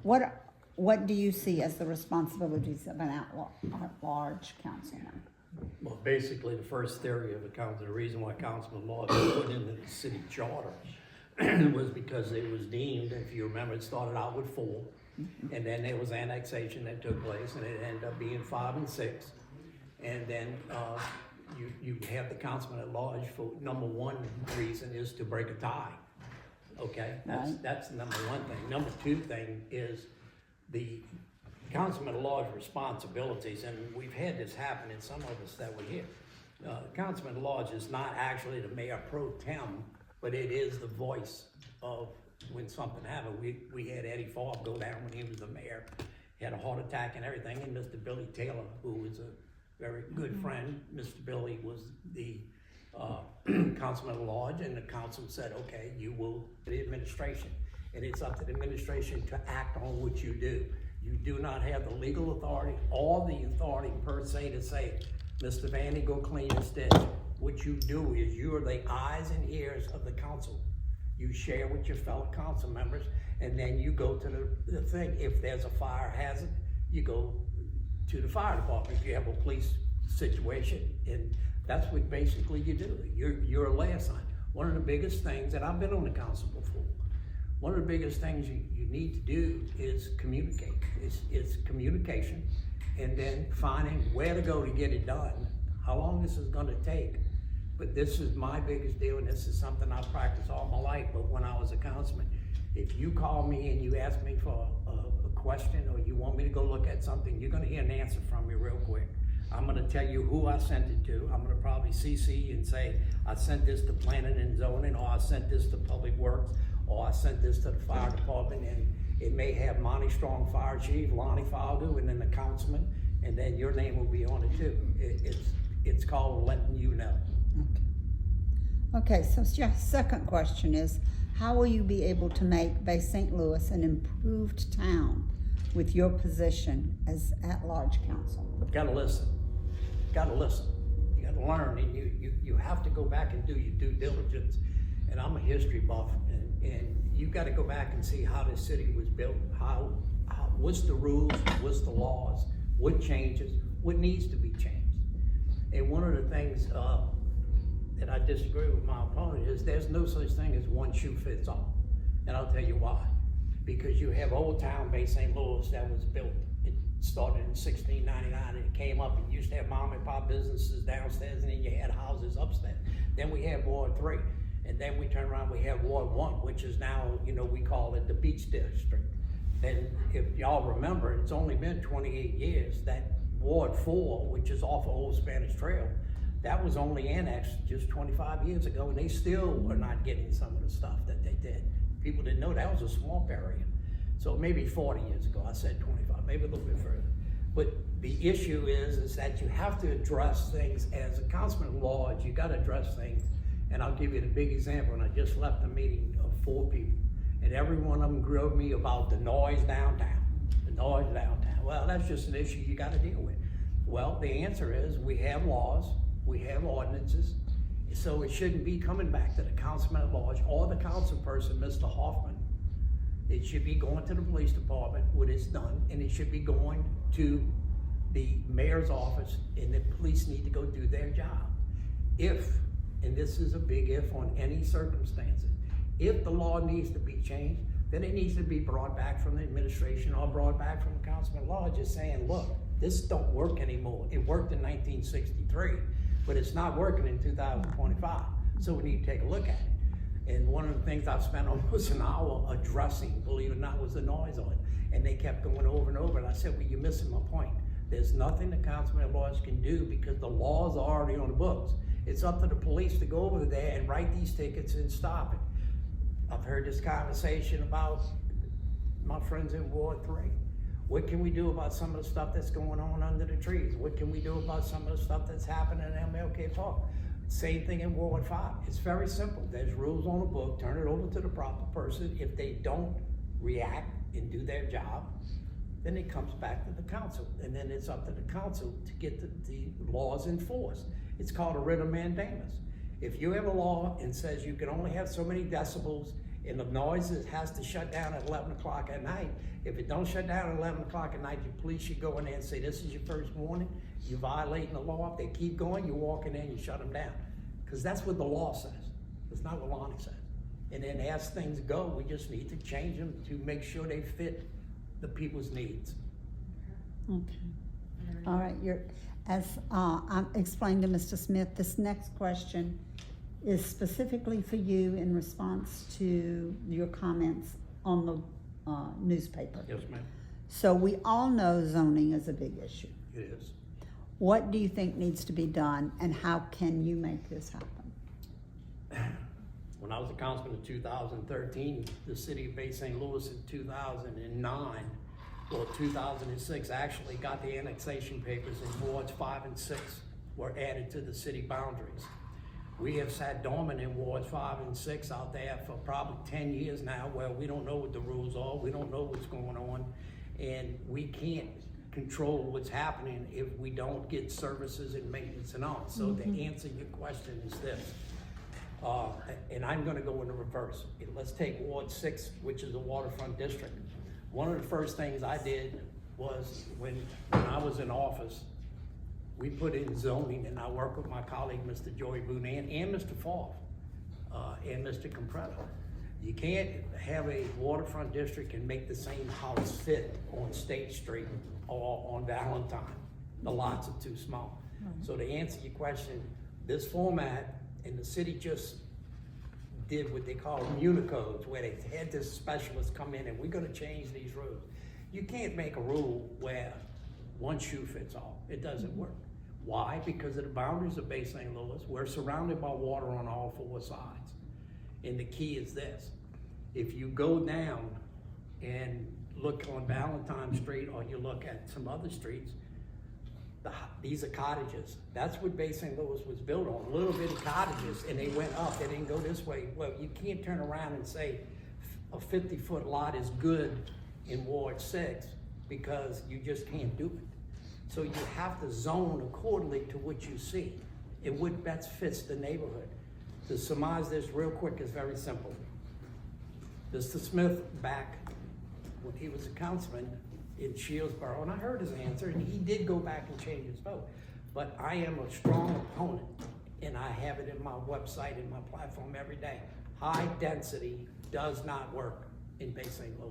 What do you see as the responsibilities of an at-large councilman? Well, basically, the first theory of the council, the reason why Councilman Law was put into the city charter was because it was deemed, if you remember, it started out with 4, and then there was annexation that took place, and it ended up being 5 and 6. And then you have the Councilman at Large for number 1 reason is to break a tie. Okay, that's number 1 thing. Number 2 thing is the Councilman at Large responsibilities, and we've had this happen in some of us that were here. Councilman at Large is not actually the mayor pro tem, but it is the voice of when something happened. We had Eddie Favre go down when he was the mayor, he had a heart attack and everything, and Mr. Billy Taylor, who was a very good friend, Mr. Billy was the Councilman at Large, and the council said, okay, you will, the administration, and it's up to the administration to act on what you do. You do not have the legal authority or the authority per se to say, Mr. Vanny, go clean this ditch. What you do is you are the eyes and ears of the council. You share with your fellow council members, and then you go to the thing. If there's a fire hazard, you go to the fire department. If you have a police situation, and that's what basically you do. You're a liaison. One of the biggest things, and I've been on the council before, one of the biggest things you need to do is communicate. It's communication, and then finding where to go to get it done, how long this is gonna take. But this is my biggest deal, and this is something I've practiced all my life, but when I was a councilman, if you call me and you ask me for a question, or you want me to go look at something, you're gonna hear an answer from me real quick. I'm gonna tell you who I sent it to. I'm gonna probably CC and say, I sent this to planning and zoning, or I sent this to public works, or I sent this to the fire department, and it may have Monty Strong, Fire Chief, Lonnie Falgout, and then the councilman, and then your name will be on it too. It's called letting you know. Okay, so your second question is, how will you be able to make Bay St. Louis an improved town with your position as at-large council? Gotta listen. Gotta listen. You gotta learn, and you have to go back and do your due diligence. And I'm a history buff, and you gotta go back and see how this city was built, what's the rules, what's the laws, what changes, what needs to be changed. And one of the things that I disagree with my opponent is there's no such thing as one shoe fits all. And I'll tell you why. Because you have Old Town Bay St. Louis that was built, it started in 1699, and it came up and used to have mom and pop businesses downstairs, and then you had houses upstairs. Then we had Ward 3, and then we turn around, we have Ward 1, which is now, we call it the Beach District. And if y'all remember, it's only been 28 years that Ward 4, which is off of Old Spanish Trail, that was only annexed just 25 years ago, and they still were not getting some of the stuff that they did. People didn't know that was a swamp area. So maybe 40 years ago, I said 25, maybe a little bit further. But the issue is that you have to address things as a councilman at large. You got to address things, and I'll give you the big example. And I just left a meeting of 4 people, and every one of them grilled me about the noise downtown. The noise downtown. Well, that's just an issue you got to deal with. Well, the answer is we have laws. We have ordinances, so it shouldn't be coming back to the councilman at large or the council person, Mr. Hoffman. It should be going to the police department when it's done, and it should be going to the mayor's office, and the police need to go do their job. If, and this is a big if on any circumstances, if the law needs to be changed, then it needs to be brought back from the administration or brought back from the councilman at large, just saying, look, this don't work anymore. It worked in 1963. But it's not working in 2025, so we need to take a look at it. And one of the things I've spent almost an hour addressing, believe it or not, was the noise on it. And they kept going over and over, and I said, well, you're missing my point. There's nothing the councilman at large can do because the laws are already on the books. It's up to the police to go over there and write these tickets and stop it. I've heard this conversation about my friends in Ward 3. What can we do about some of the stuff that's going on under the trees? What can we do about some of the stuff that's happening in MLK Park? Same thing in Ward 5. It's very simple. There's rules on the book. Turn it over to the proper person. If they don't react and do their job, then it comes back to the council. And then it's up to the council to get the laws enforced. It's called a writ of mandamus. If you have a law and says you can only have so many decibels And the noises has to shut down at 11 o'clock at night. If it don't shut down at 11 o'clock at night, the police should go in there and say, this is your first warning, you're violating the law. If they keep going, you walk in there and you shut them down. Because that's what the law says. It's not what Lonnie says. And then as things go, we just need to change them to make sure they fit the people's needs. Okay. All right, I explained to Mr. Smith, this next question is specifically for you in response to your comments on the newspaper. Yes, ma'am. So we all know zoning is a big issue. It is. What do you think needs to be done, and how can you make this happen? When I was a councilman in 2013, the city of Bay St. Louis in 2009, or 2006, actually got the annexation papers, and wards 5 and 6 were added to the city boundaries. We have sat dormant in wards 5 and 6 out there for probably 10 years now, where we don't know what the rules are, we don't know what's going on, and we can't control what's happening if we don't get services and maintenance and all. So to answer your question is this, and I'm gonna go in the reverse. Let's take Ward 6, which is a waterfront district. One of the first things I did was when I was in office, we put in zoning, and I worked with my colleague, Mr. Joey Boone, and Mr. Falk, and Mr. Compresso. You can't have a waterfront district and make the same house fit on State Street or on Valentine. The lots are too small. So to answer your question, this format, and the city just did what they call Municodes, where they had this specialist come in and we're gonna change these rules. You can't make a rule where one shoe fits all. It doesn't work. Why? Because of the boundaries of Bay St. Louis. We're surrounded by water on all 4 sides. And the key is this. If you go down and look on Valentine Street, or you look at some other streets, these are cottages. That's what Bay St. Louis was built on, little bitty cottages, and they went up, they didn't go this way. Well, you can't turn around and say a 50-foot lot is good in Ward 6, because you just can't do it. So you have to zone accordingly to what you see and what best fits the neighborhood. To surmise this real quick is very simple. Mr. Smith, back when he was a councilman in Shieldsboro, and I heard his answer, and he did go back and change his vote. But I am a strong opponent, and I have it in my website, in my platform every day. High density does not work in Bay St. Louis.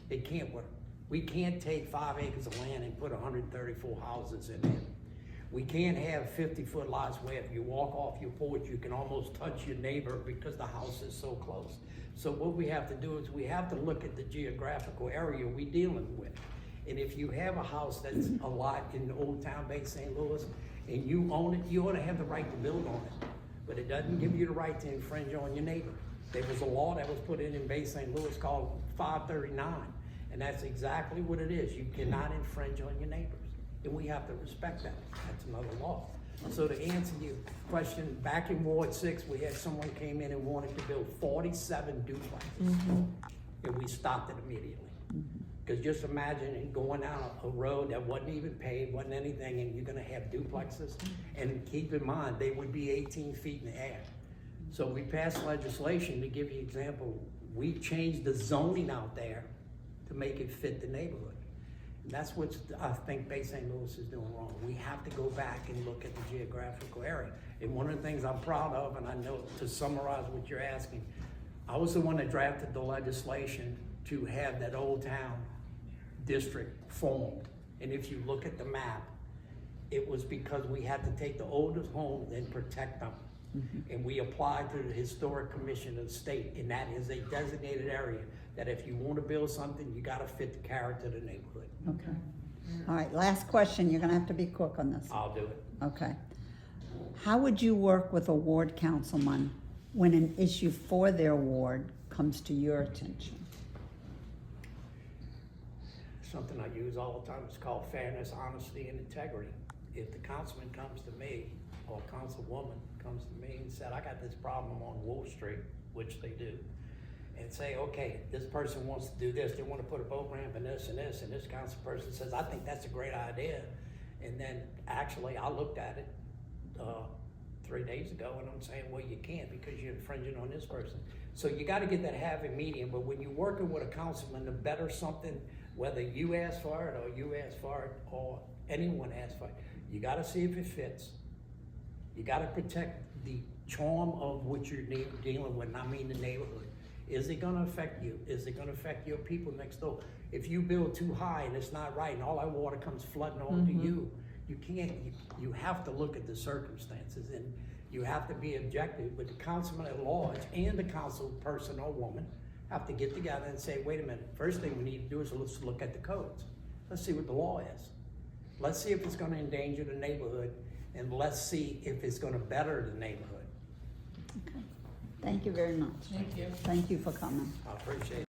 It can't work. We can't take 5 acres of land and put 134 houses in it. We can't have 50-foot lots where if you walk off your porch, you can almost touch your neighbor because the house is so close. So what we have to do is we have to look at the geographical area we're dealing with. And if you have a house that's a lot in Old Town Bay St. Louis and you own it, you ought to have the right to build on it. But it doesn't give you the right to infringe on your neighbor. There was a law that was put in Bay St. Louis called 539. And that's exactly what it is. You cannot infringe on your neighbors. And we have to respect that. That's another law. So to answer your question, back in Ward 6, we had someone came in and wanted to build 47 duplexes. And we stopped it immediately. Because just imagine it going down a road that wasn't even paved, wasn't anything, and you're gonna have duplexes. And keep in mind, they would be 18 feet in the air. So we passed legislation, to give you an example, we changed the zoning out there to make it fit the neighborhood. And that's what I think Bay St. Louis is doing wrong. We have to go back and look at the geographical area. And one of the things I'm proud of, and I know to summarize what you're asking, I was the one that drafted the legislation to have that Old Town district formed. And if you look at the map, it was because we had to take the oldest homes and protect them. And we applied to the Historic Commission of the state, and that is a designated area that if you want to build something, you got to fit the character of the neighborhood. Okay. All right, last question. You're gonna have to be quick on this. I'll do it. Okay. How would you work with a ward councilman when an issue for their ward comes to your attention? Something I use all the time. It's called fairness, honesty, and integrity. If the councilman comes to me, or councilwoman comes to me and said, I got this problem on Wolf Street, which they do, and say, okay, this person wants to do this, they want to put a boat ramp and this, and this council person says, I think that's a great idea. And then actually I looked at it 3 days ago, and I'm saying, well, you can't because you're infringing on this person. So you gotta get that happy medium, but when you're working with a councilman to better something, whether you ask for it, or you ask for it, or anyone asks for it, you gotta see if it fits. You gotta protect the charm of what you're dealing with, and I mean the neighborhood. Is it gonna affect you? Is it gonna affect your people next door? If you build too high and it's not right, and all that water comes flooding onto you, you can't, you have to look at the circumstances, and you have to be objective. But the councilman at large and the council person or woman have to get together and say, wait a minute, first thing we need to do is let's look at the codes. Let's see what the law is. Let's see if it's gonna endanger the neighborhood, and let's see if it's gonna better the neighborhood. Okay. Thank you very much. Thank you. Thank you for coming. I appreciate it.